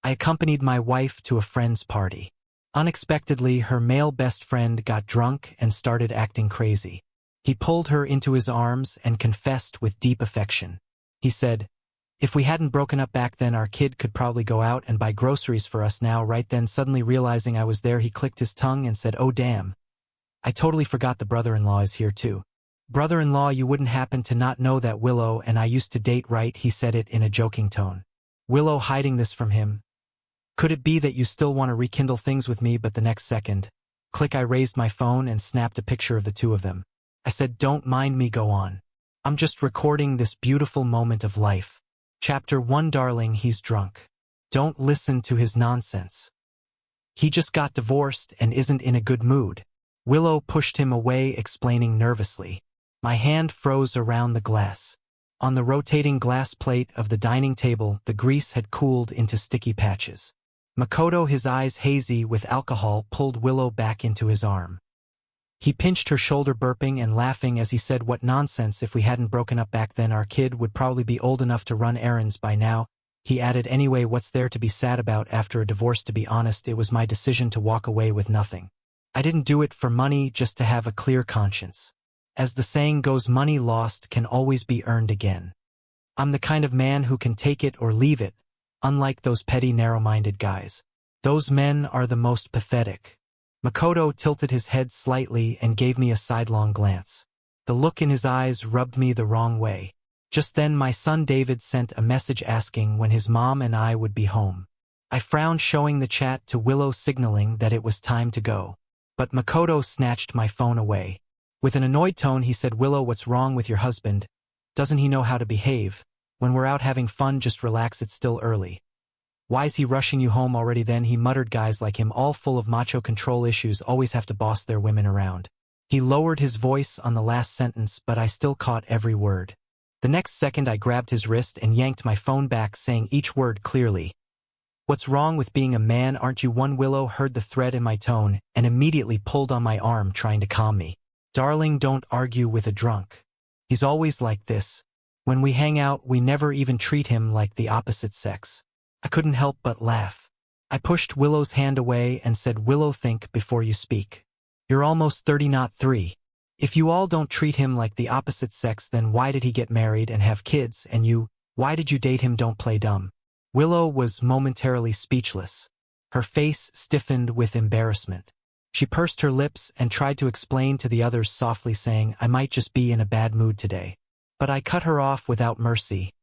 I accompanied my wife to a friend's party. Unexpectedly, her male best friend got drunk and started acting crazy. He pulled her into his arms and confessed with deep affection. He said, "If we hadn't broken up back then, our kid could probably go out and buy groceries for us now." Right then, suddenly realizing I was there, he clicked his tongue and said, "Oh damn. I totally forgot the brother-in-law is here too." "Brother-in-law, you wouldn't happen to not know that Willow and I used to date, right?" He said it in a joking tone. Willow hiding this from him. "Could it be that you still want to rekindle things with me?" But the next second, click, I raised my phone and snapped a picture of the two of them. I said, "Don't mind me, go on. I'm just recording this beautiful moment of life." Chapter 1. Darling, he's drunk. Don't listen to his nonsense. He just got divorced and isn't in a good mood. Willow pushed him away, explaining nervously. My hand froze around the glass. On the rotating glass plate of the dining table, the grease had cooled into sticky patches. Makoto, his eyes hazy with alcohol, pulled Willow back into his arm. He pinched her shoulder, burping and laughing as he said, "What nonsense. If we hadn't broken up back then, our kid would probably be old enough to run errands by now." He added, "Anyway, what's there to be sad about after a divorce? To be honest, it was my decision to walk away with nothing. I didn't do it for money, just to have a clear conscience. As the saying goes, money lost can always be earned again. I'm the kind of man who can take it or leave it, unlike those petty, narrow-minded guys. Those men are the most pathetic." Makoto tilted his head slightly and gave me a sidelong glance. The look in his eyes rubbed me the wrong way. Just then my son David sent a message asking when his mom and I would be home. I frowned, showing the chat to Willow, signaling that it was time to go. But Makoto snatched my phone away. With an annoyed tone he said, "Willow, what's wrong with your husband? Doesn't he know how to behave? When we're out having fun, just relax, it's still early. Why's he rushing you home already?" Then he muttered, "Guys like him, all full of macho control issues, always have to boss their women around." He lowered his voice on the last sentence, but I still caught every word. The next second I grabbed his wrist and yanked my phone back, saying each word clearly. "What's wrong with being a man, aren't you one?" Willow heard the threat in my tone and immediately pulled on my arm, trying to calm me. "Darling, don't argue with a drunk. He's always like this. When we hang out, we never even treat him like the opposite sex." I couldn't help but laugh. I pushed Willow's hand away and said, "Willow, think before you speak. You're almost 30, not 3. If you all don't treat him like the opposite sex, then why did he get married and have kids, and you, why did you date him? Don't play dumb." Willow was momentarily speechless. Her face stiffened with embarrassment. She pursed her lips and tried to explain to the others, softly saying, "I might just be in a bad mood today." But I cut her off without mercy.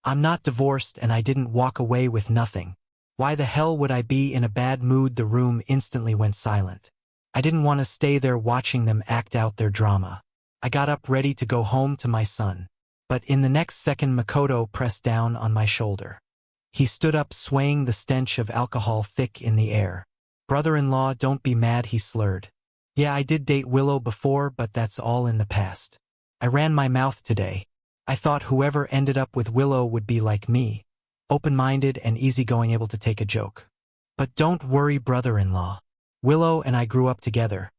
"I'm not divorced and I didn't walk away with nothing. Why the hell would I be in a bad mood?" The room instantly went silent. I didn't want to stay there watching them act out their drama. I got up, ready to go home to my son. But in the next second, Makoto pressed down on my shoulder. He stood up, swaying, the stench of alcohol thick in the air. "Brother-in-law, don't be mad," he slurred. "Yeah, I did date Willow before, but that's all in the past. I ran my mouth today. I thought whoever ended up with Willow would be like me, open-minded and easygoing, able to take a joke. But don't worry, brother-in-law. Willow and I grew up together.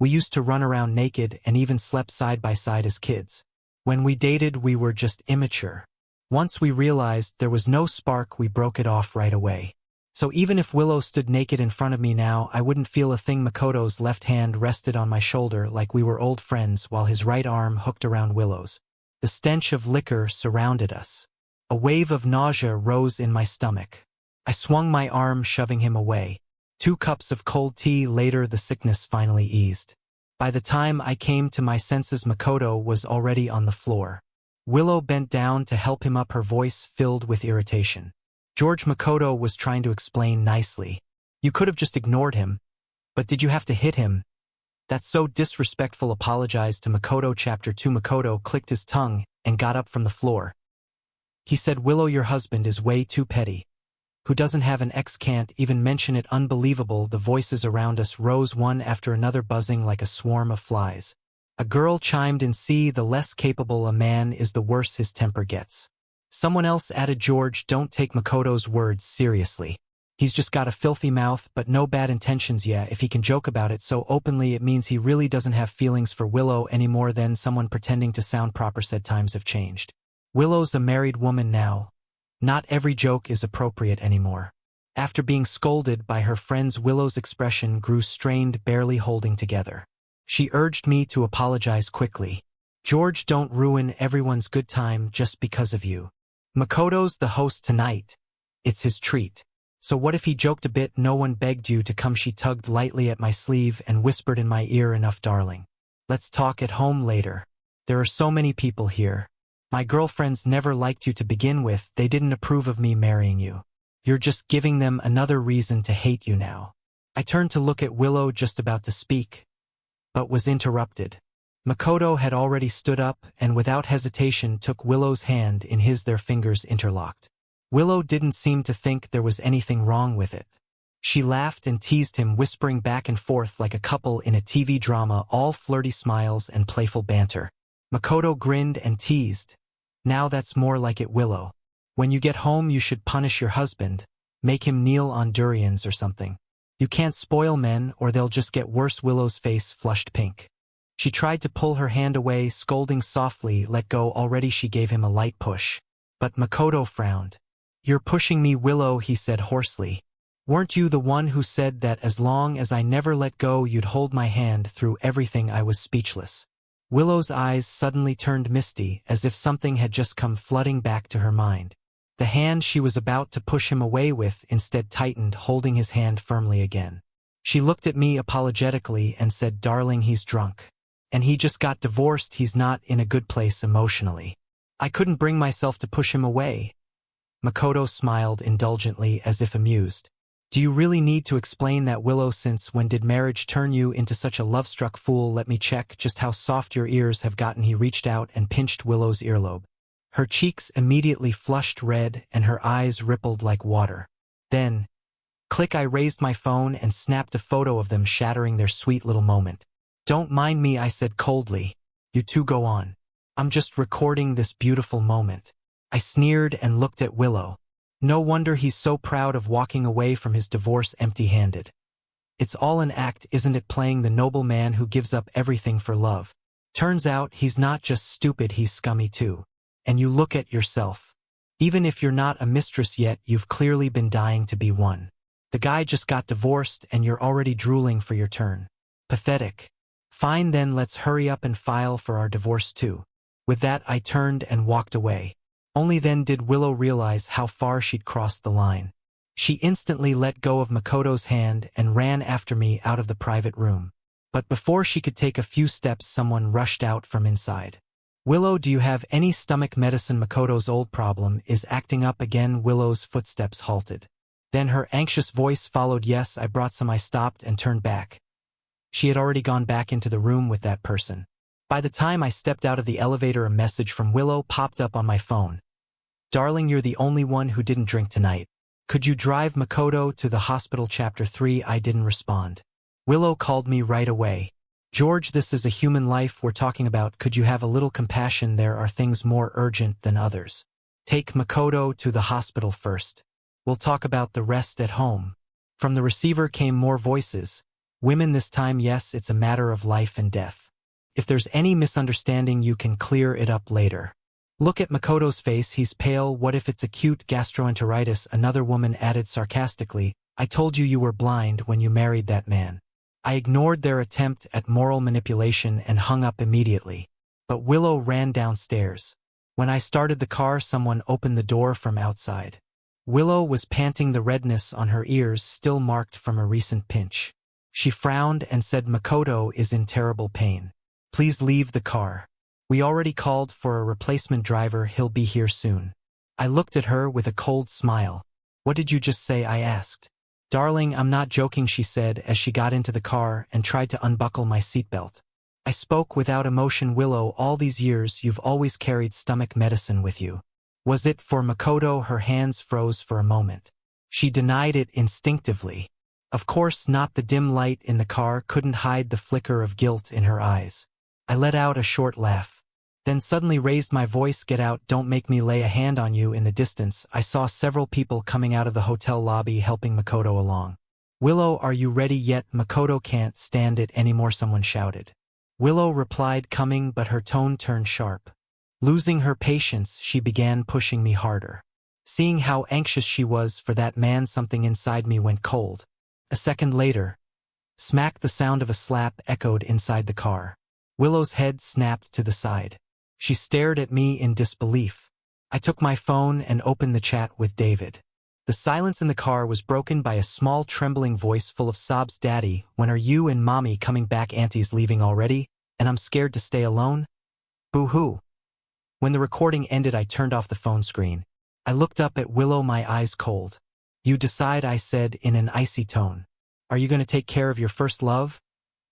We used to run around naked and even slept side by side as kids. When we dated, we were just immature. Once we realized there was no spark, we broke it off right away. So even if Willow stood naked in front of me now, I wouldn't feel a thing." Makoto's left hand rested on my shoulder like we were old friends, while his right arm hooked around Willow's. The stench of liquor surrounded us. A wave of nausea rose in my stomach. I swung my arm, shoving him away. 2 cups of cold tea later, the sickness finally eased. By the time I came to my senses, Makoto was already on the floor. Willow bent down to help him up, her voice filled with irritation. "George," Makoto was trying to explain nicely. "You could have just ignored him. But did you have to hit him? That's so disrespectful." Apologized to Makoto. Chapter 2. Makoto clicked his tongue and got up from the floor. He said, "Willow, your husband is way too petty. Who doesn't have an ex can't even mention it." Unbelievable. The voices around us rose one after another, buzzing like a swarm of flies. A girl chimed in, "See, the less capable a man is, the worse his temper gets." Someone else added, "George, don't take Makoto's words seriously. He's just got a filthy mouth, but no bad intentions. Yeah, if he can joke about it so openly, it means he really doesn't have feelings for Willow anymore." Then someone, pretending to sound proper, said, "Times have changed. Willow's a married woman now. Not every joke is appropriate anymore." After being scolded by her friends, Willow's expression grew strained, barely holding together. She urged me to apologize quickly. George, don't ruin everyone's good time just because of you. Makoto's the host tonight. It's his treat. So what if he joked a bit? No one begged you to come. She tugged lightly at my sleeve and whispered in my ear, enough, darling. Let's talk at home later. There are so many people here. My girlfriends never liked you to begin with. They didn't approve of me marrying you. You're just giving them another reason to hate you now. I turned to look at Willow, just about to speak, but was interrupted. Makoto had already stood up and without hesitation took Willow's hand in his, their fingers interlocked. Willow didn't seem to think there was anything wrong with it. She laughed and teased him, whispering back and forth like a couple in a TV drama, all flirty smiles and playful banter. Makoto grinned and teased. Now that's more like it, Willow. When you get home you should punish your husband. Make him kneel on durians or something. You can't spoil men or they'll just get worse. Willow's face flushed pink. She tried to pull her hand away, scolding softly, let go already. She gave him a light push. But Makoto frowned. You're pushing me, Willow, he said hoarsely. Weren't you the one who said that as long as I never let go you'd hold my hand through everything? I was speechless. Willow's eyes suddenly turned misty, as if something had just come flooding back to her mind. The hand she was about to push him away with instead tightened, holding his hand firmly again. She looked at me apologetically and said, darling, he's drunk. And he just got divorced. He's not in a good place emotionally. I couldn't bring myself to push him away. Makoto smiled indulgently, as if amused. Do you really need to explain that, Willow? Since when did marriage turn you into such a love-struck fool? Let me check just how soft your ears have gotten. He reached out and pinched Willow's earlobe. Her cheeks immediately flushed red and her eyes rippled like water. Then, click, I raised my phone and snapped a photo of them shattering their sweet little moment. Don't mind me, I said coldly. You two go on. I'm just recording this beautiful moment. I sneered and looked at Willow. No wonder he's so proud of walking away from his divorce empty-handed. It's all an act, isn't it? Playing the noble man who gives up everything for love. Turns out he's not just stupid, he's scummy too. And you look at yourself. Even if you're not a mistress yet, you've clearly been dying to be one. The guy just got divorced and you're already drooling for your turn. Pathetic. Fine then, let's hurry up and file for our divorce too. With that I turned and walked away. Only then did Willow realize how far she'd crossed the line. She instantly let go of Makoto's hand and ran after me out of the private room. But before she could take a few steps, someone rushed out from inside. Willow, do you have any stomach medicine? Makoto's old problem is acting up again. Willow's footsteps halted. Then her anxious voice followed. Yes, I brought some. I stopped and turned back. She had already gone back into the room with that person. By the time I stepped out of the elevator, a message from Willow popped up on my phone. Darling, you're the only one who didn't drink tonight. Could you drive Makoto to the hospital? Chapter 3. I didn't respond. Willow called me right away. George, this is a human life we're talking about. Could you have a little compassion? There are things more urgent than others. Take Makoto to the hospital first. We'll talk about the rest at home. From the receiver came more voices. Women this time. Yes, it's a matter of life and death. If there's any misunderstanding, you can clear it up later. Look at Makoto's face, he's pale. What if it's acute gastroenteritis? Another woman added sarcastically. I told you you were blind when you married that man. I ignored their attempt at moral manipulation and hung up immediately. But Willow ran downstairs. When I started the car, someone opened the door from outside. Willow was panting, the redness on her ears still marked from a recent pinch. She frowned and said, Makoto is in terrible pain. Please leave the car. We already called for a replacement driver. He'll be here soon. I looked at her with a cold smile. What did you just say? I asked. Darling, I'm not joking, she said as she got into the car and tried to unbuckle my seatbelt. I spoke without emotion. Willow, all these years you've always carried stomach medicine with you. Was it for Makoto? Her hands froze for a moment. She denied it instinctively. Of course not. The dim light in the car couldn't hide the flicker of guilt in her eyes. I let out a short laugh, then suddenly raised my voice. Get out, don't make me lay a hand on you. In the distance, I saw several people coming out of the hotel lobby helping Makoto along. Willow, are you ready yet? Makoto can't stand it anymore, someone shouted. Willow replied, coming, but her tone turned sharp. Losing her patience, she began pushing me harder. Seeing how anxious she was for that man, something inside me went cold. A second later, smack, the sound of a slap echoed inside the car. Willow's head snapped to the side. She stared at me in disbelief. I took my phone and opened the chat with David. The silence in the car was broken by a small trembling voice full of sobs. "Daddy, when are you and Mommy coming back? Auntie's leaving already, and I'm scared to stay alone. Boo-hoo." When the recording ended, I turned off the phone screen. I looked up at Willow, my eyes cold. "You decide," I said in an icy tone. "Are you going to take care of your first love?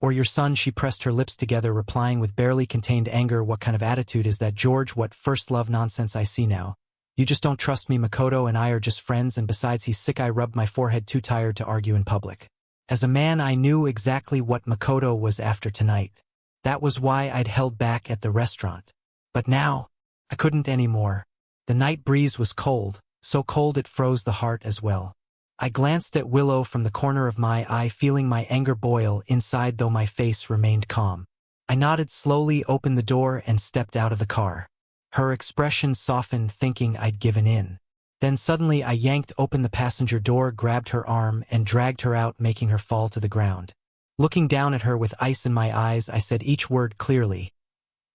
Or your son?" She pressed her lips together, replying with barely contained anger. "What kind of attitude is that, George? What first love nonsense? I see now. You just don't trust me. Makoto and I are just friends, and besides, he's sick." I rubbed my forehead, too tired to argue in public. As a man, I knew exactly what Makoto was after tonight. That was why I'd held back at the restaurant. But now, I couldn't anymore. The night breeze was cold, so cold it froze the heart as well. I glanced at Willow from the corner of my eye, feeling my anger boil inside, though my face remained calm. I nodded slowly, opened the door, and stepped out of the car. Her expression softened, thinking I'd given in. Then suddenly I yanked open the passenger door, grabbed her arm, and dragged her out, making her fall to the ground. Looking down at her with ice in my eyes, I said each word clearly.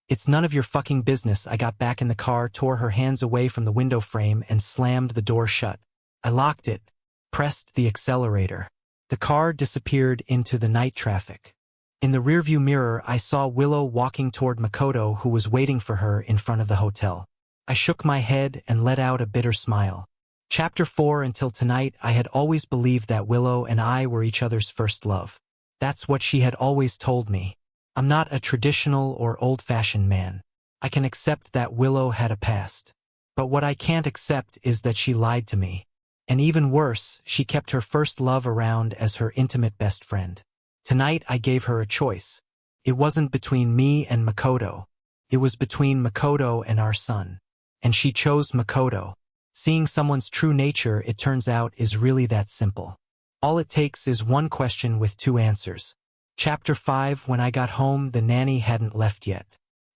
"It's none of your fucking business." I got back in the car, tore her hands away from the window frame, and slammed the door shut. I locked it, pressed the accelerator. The car disappeared into the night traffic. In the rearview mirror, I saw Willow walking toward Makoto, who was waiting for her in front of the hotel. I shook my head and let out a bitter smile. Chapter 4. Until tonight, I had always believed that Willow and I were each other's first love. That's what she had always told me. I'm not a traditional or old-fashioned man. I can accept that Willow had a past. But what I can't accept is that she lied to me. And even worse, she kept her first love around as her intimate best friend. Tonight I gave her a choice. It wasn't between me and Makoto. It was between Makoto and our son. And she chose Makoto. Seeing someone's true nature, it turns out, is really that simple. All it takes is one question with two answers. Chapter 5. When I got home, the nanny hadn't left yet.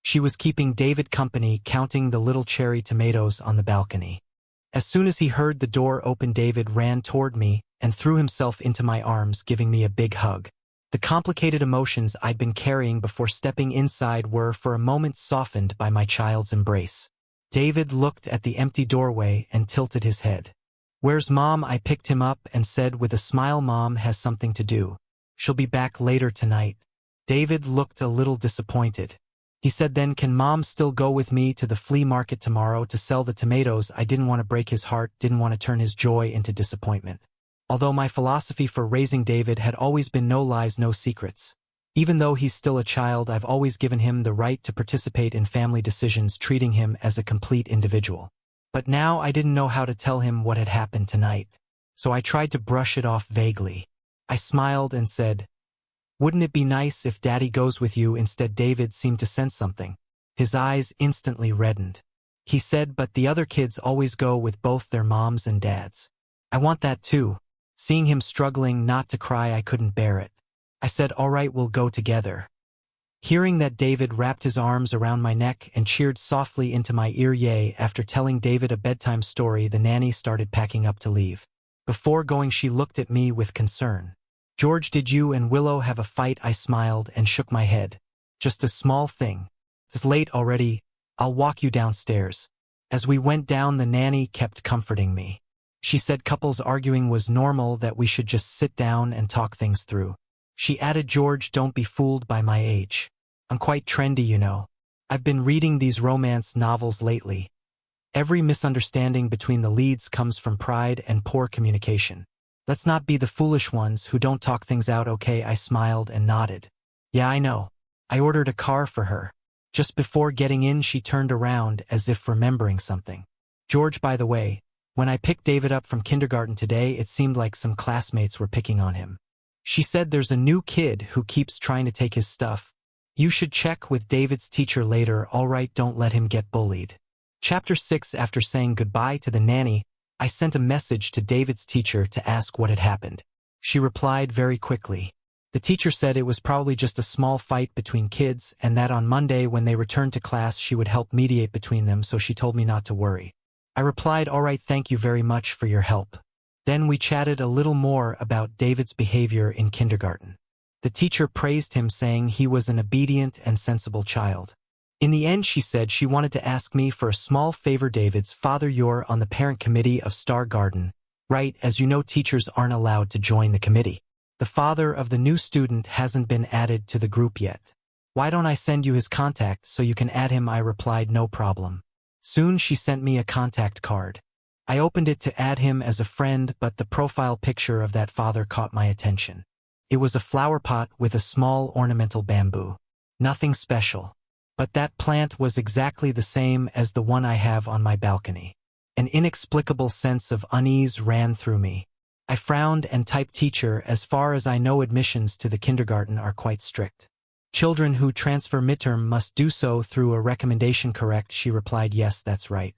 She was keeping David company, counting the little cherry tomatoes on the balcony. As soon as he heard the door open, David ran toward me and threw himself into my arms, giving me a big hug. The complicated emotions I'd been carrying before stepping inside were for a moment softened by my child's embrace. David looked at the empty doorway and tilted his head. "Where's Mom?" I picked him up and said with a smile, "Mom has something to do. She'll be back later tonight." David looked a little disappointed. He said, "Then can Mom still go with me to the flea market tomorrow to sell the tomatoes?" I didn't want to break his heart, didn't want to turn his joy into disappointment. Although my philosophy for raising David had always been no lies, no secrets. Even though he's still a child, I've always given him the right to participate in family decisions, treating him as a complete individual. But now I didn't know how to tell him what had happened tonight, so I tried to brush it off vaguely. I smiled and said, "Wouldn't it be nice if Daddy goes with you instead?" David seemed to sense something. His eyes instantly reddened. He said, "But the other kids always go with both their moms and dads." "I want that too." Seeing him struggling not to cry, I couldn't bear it. I said, "All right, we'll go together." Hearing that, David wrapped his arms around my neck and cheered softly into my ear. Yay. After telling David a bedtime story, the nanny started packing up to leave. Before going, she looked at me with concern. "George, did you and Willow have a fight?" I smiled and shook my head. "Just a small thing. It's late already. I'll walk you downstairs." As we went down, the nanny kept comforting me. She said couples arguing was normal, that we should just sit down and talk things through. She added, "George, don't be fooled by my age. I'm quite trendy, you know. I've been reading these romance novels lately. Every misunderstanding between the leads comes from pride and poor communication. Let's not be the foolish ones who don't talk things out, okay?" I smiled and nodded. "Yeah, I know. I ordered a car for her." Just before getting in, she turned around as if remembering something. "George, by the way, when I picked David up from kindergarten today, it seemed like some classmates were picking on him. She said there's a new kid who keeps trying to take his stuff. You should check with David's teacher later, all right? Don't let him get bullied." Chapter 6. After saying goodbye to the nanny, I sent a message to David's teacher to ask what had happened. She replied very quickly. The teacher said it was probably just a small fight between kids, and that on Monday when they returned to class she would help mediate between them, so she told me not to worry. I replied, "All right, thank you very much for your help." Then we chatted a little more about David's behavior in kindergarten. The teacher praised him, saying he was an obedient and sensible child. In the end, she said she wanted to ask me for a small favor. David's father, you're on the parent committee of Star Garden, right? As you know, teachers aren't allowed to join the committee. The father of the new student hasn't been added to the group yet. Why don't I send you his contact so you can add him? I replied, no problem. Soon she sent me a contact card. I opened it to add him as a friend, but the profile picture of that father caught my attention. It was a flower pot with a small ornamental bamboo. Nothing special. But that plant was exactly the same as the one I have on my balcony. An inexplicable sense of unease ran through me. I frowned and typed, teacher, as far as I know, admissions to the kindergarten are quite strict. Children who transfer midterm must do so through a recommendation, correct? She replied, yes, that's right.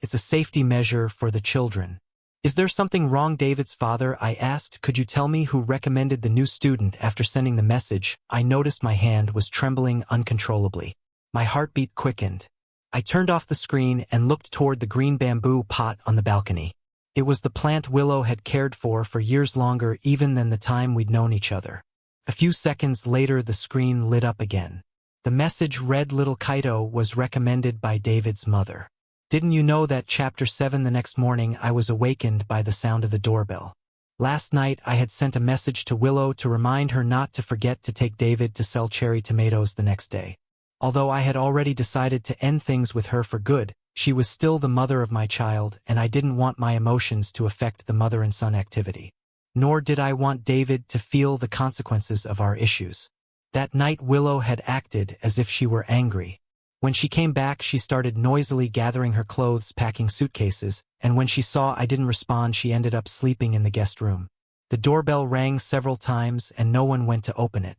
It's a safety measure for the children. Is there something wrong? David's father, I asked, could you tell me who recommended the new student? After sending the message, I noticed my hand was trembling uncontrollably. My heartbeat quickened. I turned off the screen and looked toward the green bamboo pot on the balcony. It was the plant Willow had cared for years, longer even than the time we'd known each other. A few seconds later, the screen lit up again. The message read, little Kaito was recommended by David's mother. Didn't you know that? Chapter 7. The next morning, I was awakened by the sound of the doorbell. Last night, I had sent a message to Willow to remind her not to forget to take David to sell cherry tomatoes the next day. Although I had already decided to end things with her for good, she was still the mother of my child, and I didn't want my emotions to affect the mother and son activity. Nor did I want David to feel the consequences of our issues. That night, Willow had acted as if she were angry. When she came back, she started noisily gathering her clothes, packing suitcases, and when she saw I didn't respond, she ended up sleeping in the guest room. The doorbell rang several times and no one went to open it.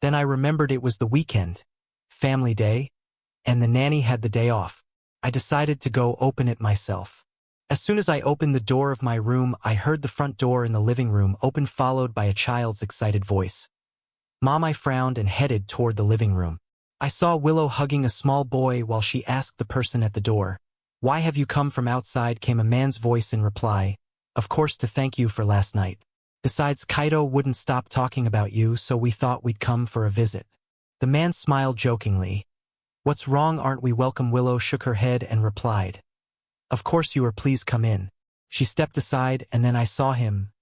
Then I remembered it was the weekend, family day, and the nanny had the day off. I decided to go open it myself. As soon as I opened the door of my room, I heard the front door in the living room open, followed by a child's excited voice. Mom, I frowned and headed toward the living room. I saw Willow hugging a small boy while she asked the person at the door, "Why have you come from outside?" Came a man's voice in reply, "Of course, to thank you for last night. Besides, Kaito wouldn't stop talking about you, so we thought we'd come for a visit." The man smiled jokingly. "What's wrong? Aren't we welcome?" Willow shook her head and replied, "Of course you are. Please come in." She stepped aside and then I saw him,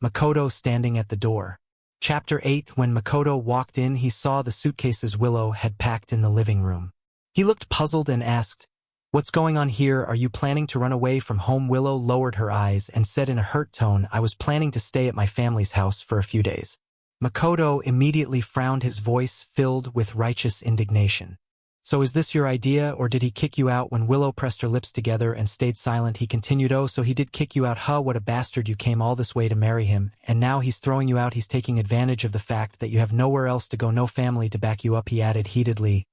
Makoto, standing at the door. Chapter 8. When Makoto walked in, he saw the suitcases Willow had packed in the living room. He looked puzzled and asked, "What's going on here? Are you planning to run away from home?" Willow lowered her eyes and said in a hurt tone, "I was planning to stay at my family's house for a few days." Makoto immediately frowned, his voice filled with righteous indignation. "So is this your idea, or did he kick you out?" When Willow pressed her lips together and stayed silent, he continued, "Oh, so he did kick you out, huh? What a bastard. You came all this way to marry him, and now he's throwing you out. He's taking advantage of the fact that you have nowhere else to go, no family to back you up," he added heatedly.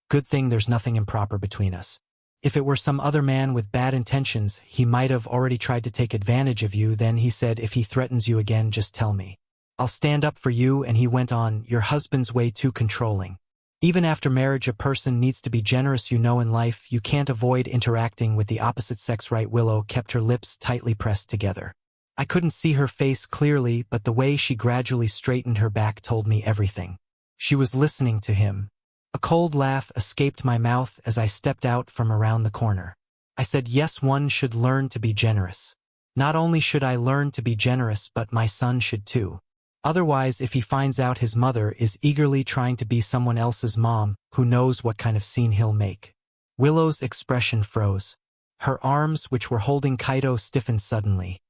"Good thing there's nothing improper between us. If it were some other man with bad intentions, he might have already tried to take advantage of you." Then he said, "If he threatens you again, just tell me. I'll stand up for you." And he went on, "Your husband's way too controlling. Even after marriage, a person needs to be generous. You know, in life, you can't avoid interacting with the opposite sex, right?" Willow kept her lips tightly pressed together. I couldn't see her face clearly, but the way she gradually straightened her back told me everything. She was listening to him. A cold laugh escaped my mouth as I stepped out from around the corner. I said, "Yes, one should learn to be generous. Not only should I learn to be generous, but my son should too. Otherwise, if he finds out his mother is eagerly trying to be someone else's mom, who knows what kind of scene he'll make." Willow's expression froze. Her arms, which were holding Kaito, stiffened suddenly.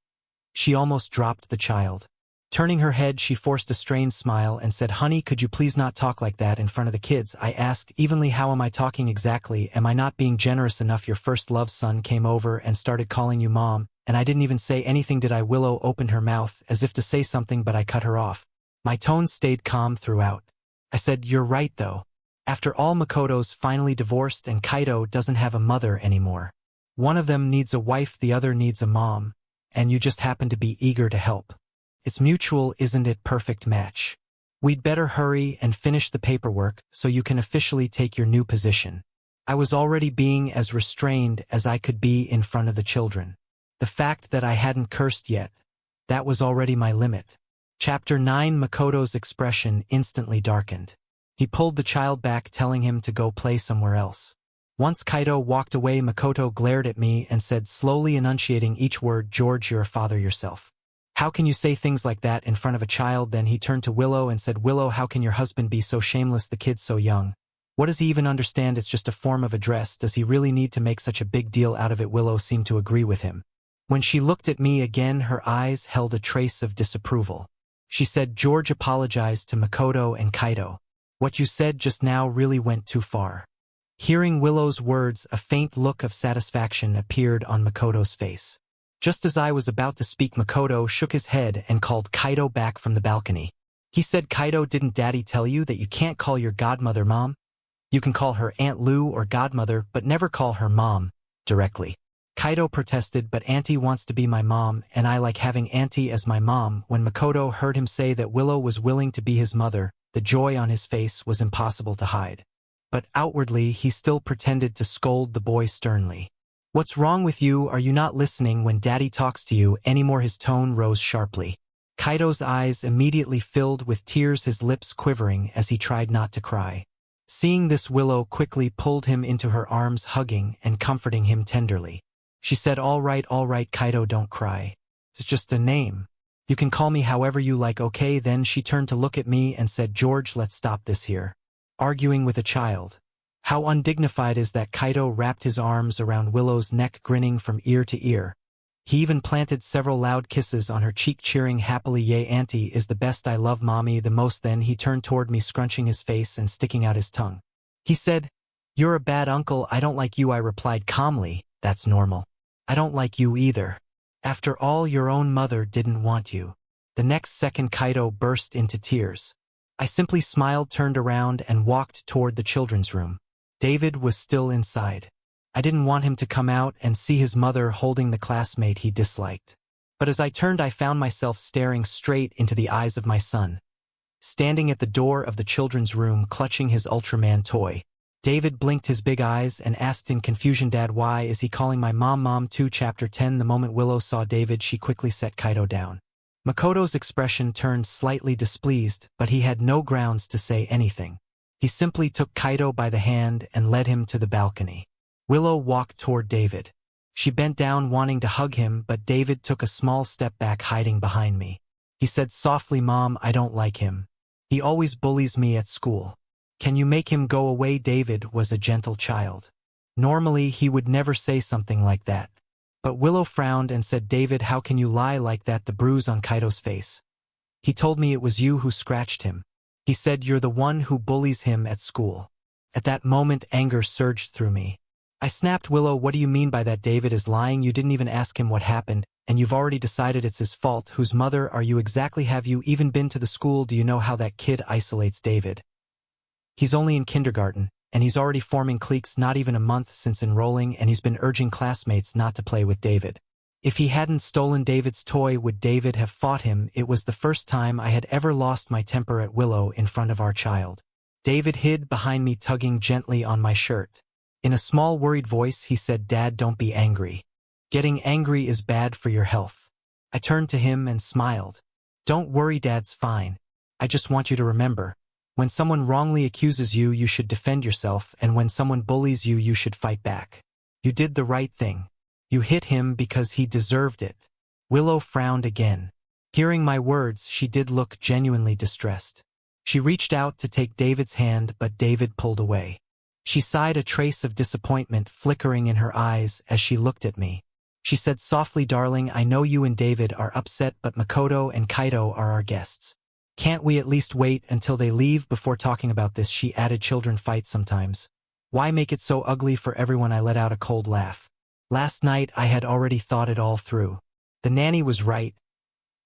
She almost dropped the child. Turning her head, she forced a strained smile and said, "Honey, could you please not talk like that in front of the kids?" I asked evenly, "How am I talking exactly? Am I not being generous enough? Your first love son came over and started calling you mom, and I didn't even say anything, did I?" Willow opened her mouth as if to say something, but I cut her off. My tone stayed calm throughout. I said, "You're right though. After all, Makoto's finally divorced and Kaito doesn't have a mother anymore. One of them needs a wife, the other needs a mom, and you just happen to be eager to help. It's mutual, isn't it? Perfect match. We'd better hurry and finish the paperwork so you can officially take your new position." I was already being as restrained as I could be in front of the children. The fact that I hadn't cursed yet, that was already my limit. Chapter 9. Makoto's expression instantly darkened. He pulled the child back, telling him to go play somewhere else. Once Kaido walked away, Makoto glared at me and said, slowly enunciating each word, "George, you're a father yourself. How can you say things like that in front of a child?" Then he turned to Willow and said, "Willow, how can your husband be so shameless? The kid's so young. What does he even understand? It's just a form of address. Does he really need to make such a big deal out of it?" Willow seemed to agree with him. When she looked at me again, her eyes held a trace of disapproval. She said, "George apologized to Makoto and Kaido. What you said just now really went too far." Hearing Willow's words, a faint look of satisfaction appeared on Makoto's face. Just as I was about to speak, Makoto shook his head and called Kaido back from the balcony. He said, "Kaido, didn't Daddy tell you that you can't call your godmother Mom? You can call her Aunt Lou or godmother, but never call her Mom directly." Kaido protested, "But Auntie wants to be my mom, and I like having Auntie as my mom." When Makoto heard him say that Willow was willing to be his mother, the joy on his face was impossible to hide. But outwardly, he still pretended to scold the boy sternly. "What's wrong with you? Are you not listening when Daddy talks to you anymore?" His tone rose sharply. Kaido's eyes immediately filled with tears, his lips quivering as he tried not to cry. Seeing this, Willow quickly pulled him into her arms, hugging and comforting him tenderly. She said, all right, Kaido, don't cry. It's just a name. You can call me however you like, okay?" Then she turned to look at me and said, "George, let's stop this here. Arguing with a child. How undignified is that?" Kaido wrapped his arms around Willow's neck, grinning from ear to ear. He even planted several loud kisses on her cheek, cheering happily, "Yay, Auntie is the best. I love Mommy the most." Then he turned toward me, scrunching his face and sticking out his tongue. He said, "You're a bad uncle. I don't like you." I replied calmly, "That's normal. I don't like you either. After all, your own mother didn't want you." The next second, Kaido burst into tears. I simply smiled, turned around, and walked toward the children's room. David was still inside. I didn't want him to come out and see his mother holding the classmate he disliked. But as I turned, I found myself staring straight into the eyes of my son. Standing at the door of the children's room, clutching his Ultraman toy. David blinked his big eyes and asked in confusion, "Dad, why is he calling my mom too?" Chapter 10. The moment Willow saw David, she quickly set Kaido down. Makoto's expression turned slightly displeased, but he had no grounds to say anything. He simply took Kaido by the hand and led him to the balcony. Willow walked toward David. She bent down, wanting to hug him, but David took a small step back, hiding behind me. He said softly, "Mom, I don't like him. He always bullies me at school. Can you make him go away?" David was a gentle child. Normally, he would never say something like that. But Willow frowned and said, "David, how can you lie like that?" The bruise on Kaido's face. "He told me it was you who scratched him. He said you're the one who bullies him at school." At that moment, anger surged through me. I snapped, "Willow, what do you mean by that? David is lying. You didn't even ask him what happened, and you've already decided it's his fault. Whose mother are you exactly? Have you even been to the school? Do you know how that kid isolates David? He's only in kindergarten, and he's already forming cliques, not even a month since enrolling, and he's been urging classmates not to play with David. If he hadn't stolen David's toy, would David have fought him?" It was the first time I had ever lost my temper at Willow in front of our child. David hid behind me, tugging gently on my shirt. In a small, worried voice, he said, "Dad, don't be angry. Getting angry is bad for your health." I turned to him and smiled. "Don't worry, Dad's fine. I just want you to remember, when someone wrongly accuses you, you should defend yourself, and when someone bullies you, you should fight back. You did the right thing. You hit him because he deserved it." Willow frowned again. Hearing my words, she did look genuinely distressed. She reached out to take David's hand, but David pulled away. She sighed, a trace of disappointment flickering in her eyes as she looked at me. She said softly, "Darling, I know you and David are upset, but Makoto and Kaido are our guests. Can't we at least wait until they leave before talking about this?" She added, "Children fight sometimes. Why make it so ugly for everyone?" I let out a cold laugh. Last night I had already thought it all through. The nanny was right.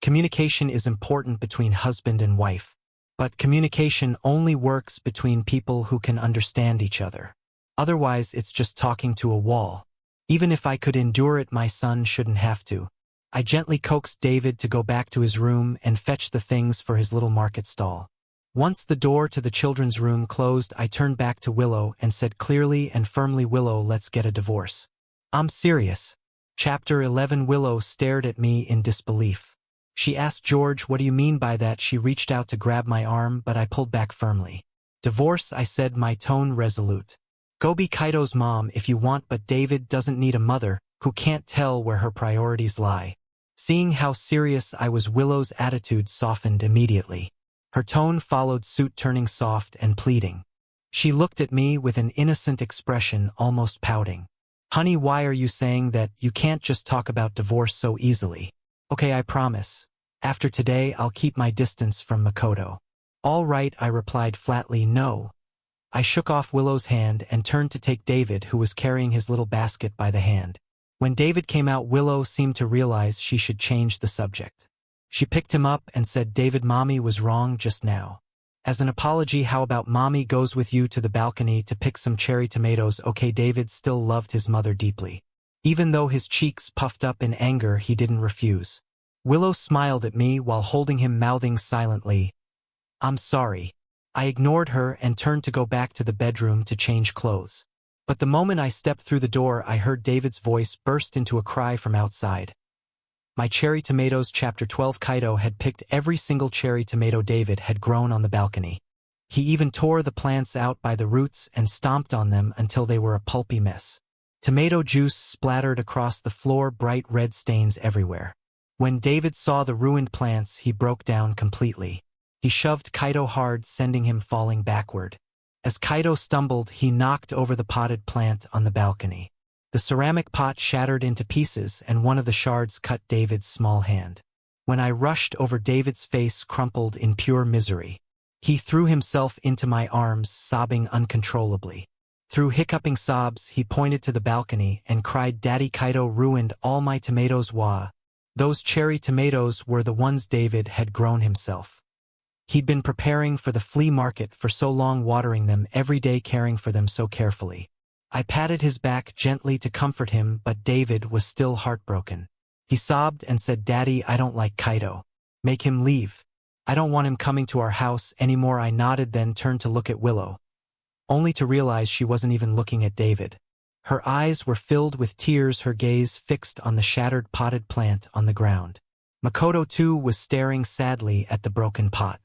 Communication is important between husband and wife. But communication only works between people who can understand each other. Otherwise, it's just talking to a wall. Even if I could endure it, my son shouldn't have to. I gently coaxed David to go back to his room and fetch the things for his little market stall. Once the door to the children's room closed, I turned back to Willow and said clearly and firmly, Willow, let's get a divorce. I'm serious. Chapter 11. Willow stared at me in disbelief. She asked, George, what do you mean by that? She reached out to grab my arm, but I pulled back firmly. Divorce, I said, my tone resolute. Go be Kaido's mom if you want, but David doesn't need a mother who can't tell where her priorities lie. Seeing how serious I was, Willow's attitude softened immediately. Her tone followed suit, turning soft and pleading. She looked at me with an innocent expression, almost pouting. Honey, why are you saying that? You can't just talk about divorce so easily. Okay, I promise. After today, I'll keep my distance from Makoto. All right, I replied flatly, no. I shook off Willow's hand and turned to take David, who was carrying his little basket, by the hand. When David came out, Willow seemed to realize she should change the subject. She picked him up and said, David, Mommy was wrong just now. As an apology, how about Mommy goes with you to the balcony to pick some cherry tomatoes? Okay. David still loved his mother deeply. Even though his cheeks puffed up in anger, he didn't refuse. Willow smiled at me while holding him, mouthing silently, I'm sorry. I ignored her and turned to go back to the bedroom to change clothes. But the moment I stepped through the door, I heard David's voice burst into a cry from outside. My cherry tomatoes. Chapter 12. Kaido had picked every single cherry tomato David had grown on the balcony. He even tore the plants out by the roots and stomped on them until they were a pulpy mess. Tomato juice splattered across the floor, bright red stains everywhere. When David saw the ruined plants, he broke down completely. He shoved Kaido hard, sending him falling backward. As Kaido stumbled, he knocked over the potted plant on the balcony. The ceramic pot shattered into pieces, and one of the shards cut David's small hand. When I rushed over, David's face crumpled in pure misery. He threw himself into my arms, sobbing uncontrollably. Through hiccuping sobs, he pointed to the balcony and cried, Daddy, Kaido ruined all my tomatoes. Wah. Those cherry tomatoes were the ones David had grown himself. He'd been preparing for the flea market for so long, watering them every day, caring for them so carefully. I patted his back gently to comfort him, but David was still heartbroken. He sobbed and said, Daddy, I don't like Kaido. Make him leave. I don't want him coming to our house anymore. I nodded, then turned to look at Willow, only to realize she wasn't even looking at David. Her eyes were filled with tears, her gaze fixed on the shattered potted plant on the ground. Makoto, too, was staring sadly at the broken pot.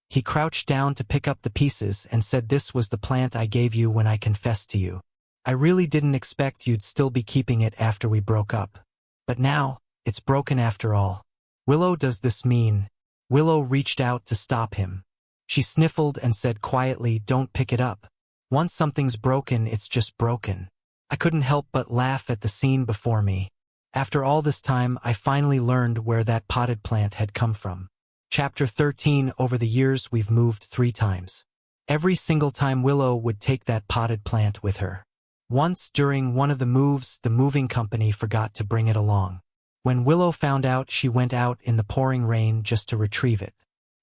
He crouched down to pick up the pieces and said, This was the plant I gave you when I confessed to you. I really didn't expect you'd still be keeping it after we broke up. But now, it's broken after all. Willow, does this mean? Willow reached out to stop him. She sniffled and said quietly, Don't pick it up. Once something's broken, it's just broken. I couldn't help but laugh at the scene before me. After all this time, I finally learned where that potted plant had come from. Chapter 13. Over the years, we've moved 3 times. Every single time, Willow would take that potted plant with her. Once, during one of the moves, the moving company forgot to bring it along. When Willow found out, she went out in the pouring rain just to retrieve it.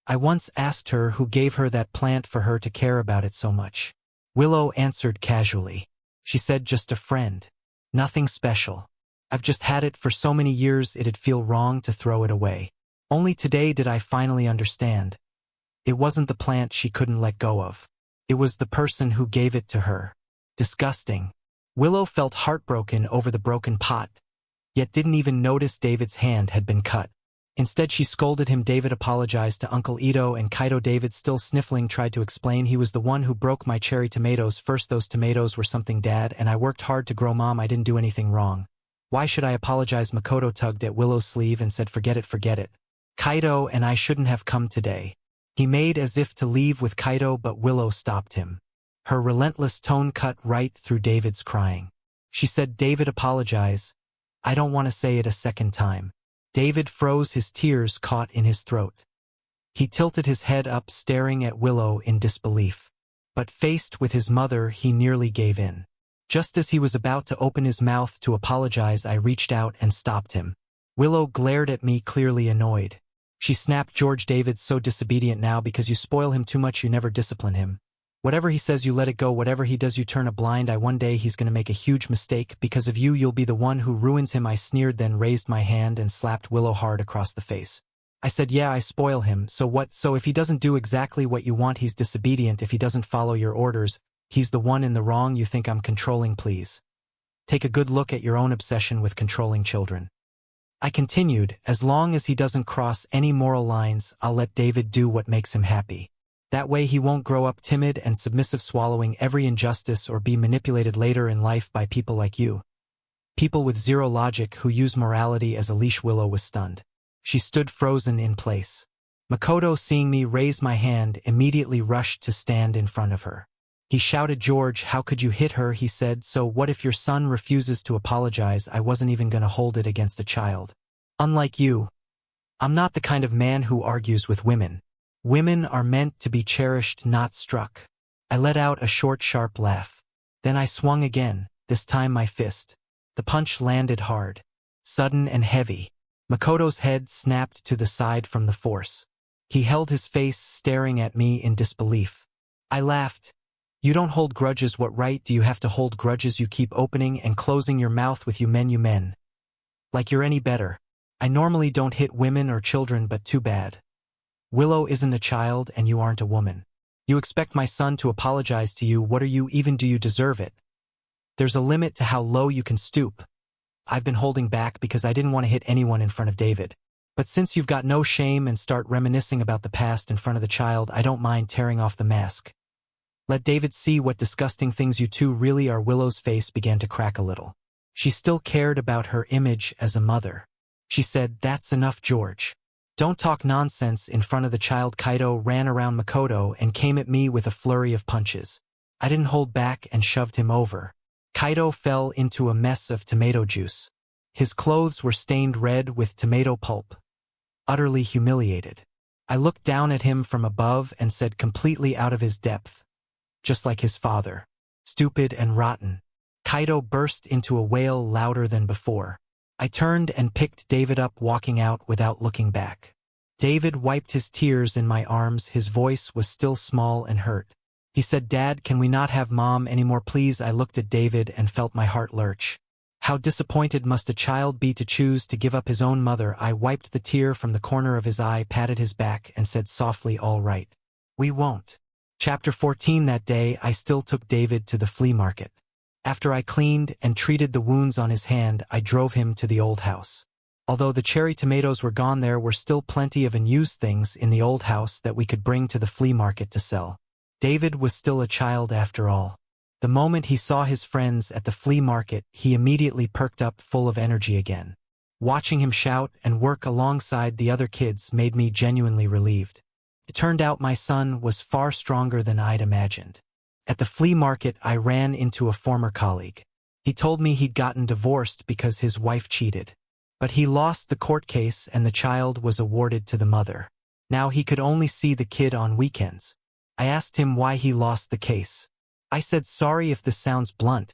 I once asked her who gave her that plant for her to care about it so much. Willow answered casually. She said, Just a friend. Nothing special. I've just had it for so many years, it'd feel wrong to throw it away. Only today did I finally understand. It wasn't the plant she couldn't let go of. It was the person who gave it to her. Disgusting. Willow felt heartbroken over the broken pot, yet didn't even notice David's hand had been cut. Instead, she scolded him. David apologized to Uncle Ito and Kaido. David, still sniffling, tried to explain, He was the one who broke my cherry tomatoes. First, those tomatoes were something Dad and I worked hard to grow. Mom, I didn't do anything wrong. Why should I apologize? Makoto tugged at Willow's sleeve and said, Forget it, forget it. Kaido and I shouldn't have come today. He made as if to leave with Kaido, but Willow stopped him. Her relentless tone cut right through David's crying. She said, David, apologize. I don't want to say it a second time. David froze, his tears caught in his throat. He tilted his head up, staring at Willow in disbelief. But faced with his mother, he nearly gave in. Just as he was about to open his mouth to apologize, I reached out and stopped him. Willow glared at me, clearly annoyed. She snapped, George, David's so disobedient now because you spoil him too much, you never discipline him. Whatever he says, you let it go. Whatever he does, you turn a blind eye. One day he's going to make a huge mistake. Because of you, you'll be the one who ruins him. I sneered, then raised my hand and slapped Willow hard across the face. I said, yeah, I spoil him, so what? So if he doesn't do exactly what you want, he's disobedient. If he doesn't follow your orders, he's the one in the wrong. You think I'm controlling? Please take a good look at your own obsession with controlling children. I continued, as long as he doesn't cross any moral lines, I'll let David do what makes him happy. That way he won't grow up timid and submissive, swallowing every injustice, or be manipulated later in life by people like you. People with zero logic who use morality as a leash. Willow was stunned. She stood frozen in place. Makoto, seeing me raise my hand, immediately rushed to stand in front of her. He shouted, George, how could you hit her? He said, so what if your son refuses to apologize? I wasn't even gonna hold it against a child. Unlike you, I'm not the kind of man who argues with women. Women are meant to be cherished, not struck. I let out a short, sharp laugh. Then I swung again, this time my fist. The punch landed hard, sudden and heavy. Makoto's head snapped to the side from the force. He held his face, staring at me in disbelief. I laughed. You don't hold grudges. What right do you have to hold grudges? You keep opening and closing your mouth with you men. Like you're any better. I normally don't hit women or children, but too bad. Willow isn't a child and you aren't a woman. You expect my son to apologize to you. What are you even? Do you deserve it? There's a limit to how low you can stoop. I've been holding back because I didn't want to hit anyone in front of David. But since you've got no shame and start reminiscing about the past in front of the child, I don't mind tearing off the mask. Let David see what disgusting things you two really are. Willow's face began to crack a little. She still cared about her image as a mother. She said, that's enough, George. Don't talk nonsense in front of the child. Kaido ran around Makoto and came at me with a flurry of punches. I didn't hold back and shoved him over. Kaido fell into a mess of tomato juice. His clothes were stained red with tomato pulp. Utterly humiliated, I looked down at him from above and said, completely out of his depth. Just like his father. Stupid and rotten. Kaido burst into a wail louder than before. I turned and picked David up, walking out without looking back. David wiped his tears in my arms. His voice was still small and hurt. He said, Dad, can we not have Mom anymore, please? I looked at David and felt my heart lurch. How disappointed must a child be to choose to give up his own mother? I wiped the tear from the corner of his eye, patted his back, and said softly, all right. We won't. Chapter 14. That day, I still took David to the flea market. After I cleaned and treated the wounds on his hand, I drove him to the old house. Although the cherry tomatoes were gone, there were still plenty of unused things in the old house that we could bring to the flea market to sell. David was still a child after all. The moment he saw his friends at the flea market, he immediately perked up, full of energy again. Watching him shout and work alongside the other kids made me genuinely relieved. It turned out my son was far stronger than I'd imagined. At the flea market, I ran into a former colleague. He told me he'd gotten divorced because his wife cheated. But he lost the court case and the child was awarded to the mother. Now he could only see the kid on weekends. I asked him why he lost the case. I said, sorry if this sounds blunt.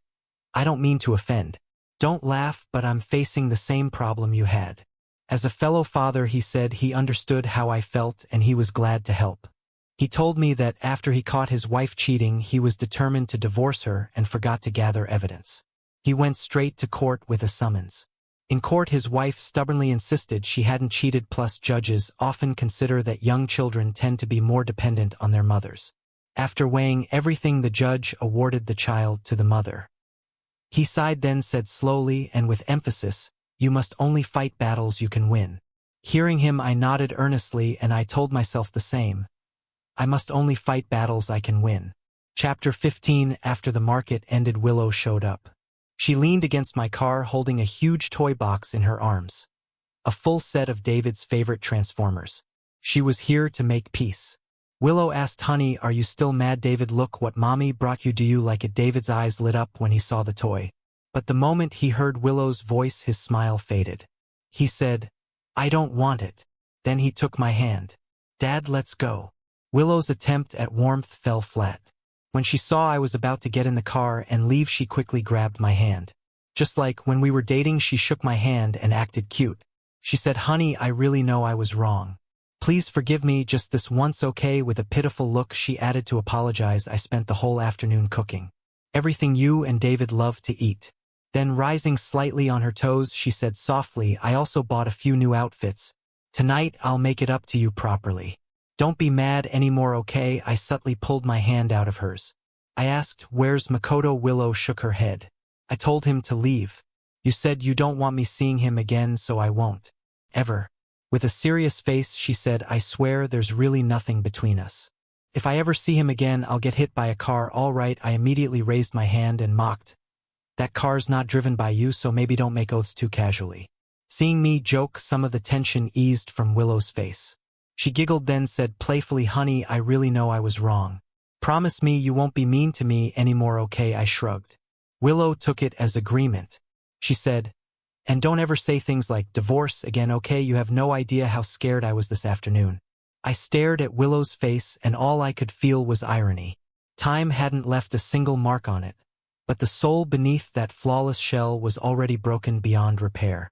I don't mean to offend. Don't laugh, but I'm facing the same problem you had. As a fellow father, he said he understood how I felt and he was glad to help. He told me that after he caught his wife cheating, he was determined to divorce her and forgot to gather evidence. He went straight to court with a summons. In court, his wife stubbornly insisted she hadn't cheated, plus judges often consider that young children tend to be more dependent on their mothers. After weighing everything, the judge awarded the child to the mother. He sighed, then said slowly and with emphasis, you must only fight battles you can win. Hearing him, I nodded earnestly and I told myself the same. I must only fight battles I can win. Chapter 15. After the market ended, Willow showed up. She leaned against my car holding a huge toy box in her arms. A full set of David's favorite Transformers. She was here to make peace. Willow asked, honey, are you still mad? David, look what Mommy brought you. Do you like it? David's eyes lit up when he saw the toy. But the moment he heard Willow's voice, his smile faded. He said, I don't want it. Then he took my hand. Dad, let's go. Willow's attempt at warmth fell flat. When she saw I was about to get in the car and leave, she quickly grabbed my hand. Just like when we were dating, she shook my hand and acted cute. She said, honey, I really know I was wrong. Please forgive me just this once, okay? With a pitiful look, she added to apologize. I spent the whole afternoon cooking everything you and David love to eat. Then, rising slightly on her toes, she said softly, I also bought a few new outfits. Tonight I'll make it up to you properly. Don't be mad anymore, okay? I subtly pulled my hand out of hers. I asked, where's Makoto? Willow shook her head. I told him to leave. You said you don't want me seeing him again, so I won't. Ever. With a serious face, she said, I swear there's really nothing between us. If I ever see him again, I'll get hit by a car. All right, I immediately raised my hand and mocked. That car's not driven by you, so maybe don't make oaths too casually. Seeing me joke, some of the tension eased from Willow's face. She giggled, then said playfully, honey, I really know I was wrong. Promise me you won't be mean to me anymore, okay? I shrugged. Willow took it as agreement. She said, and don't ever say things like divorce again, okay? You have no idea how scared I was this afternoon. I stared at Willow's face, and all I could feel was irony. Time hadn't left a single mark on it, but the soul beneath that flawless shell was already broken beyond repair.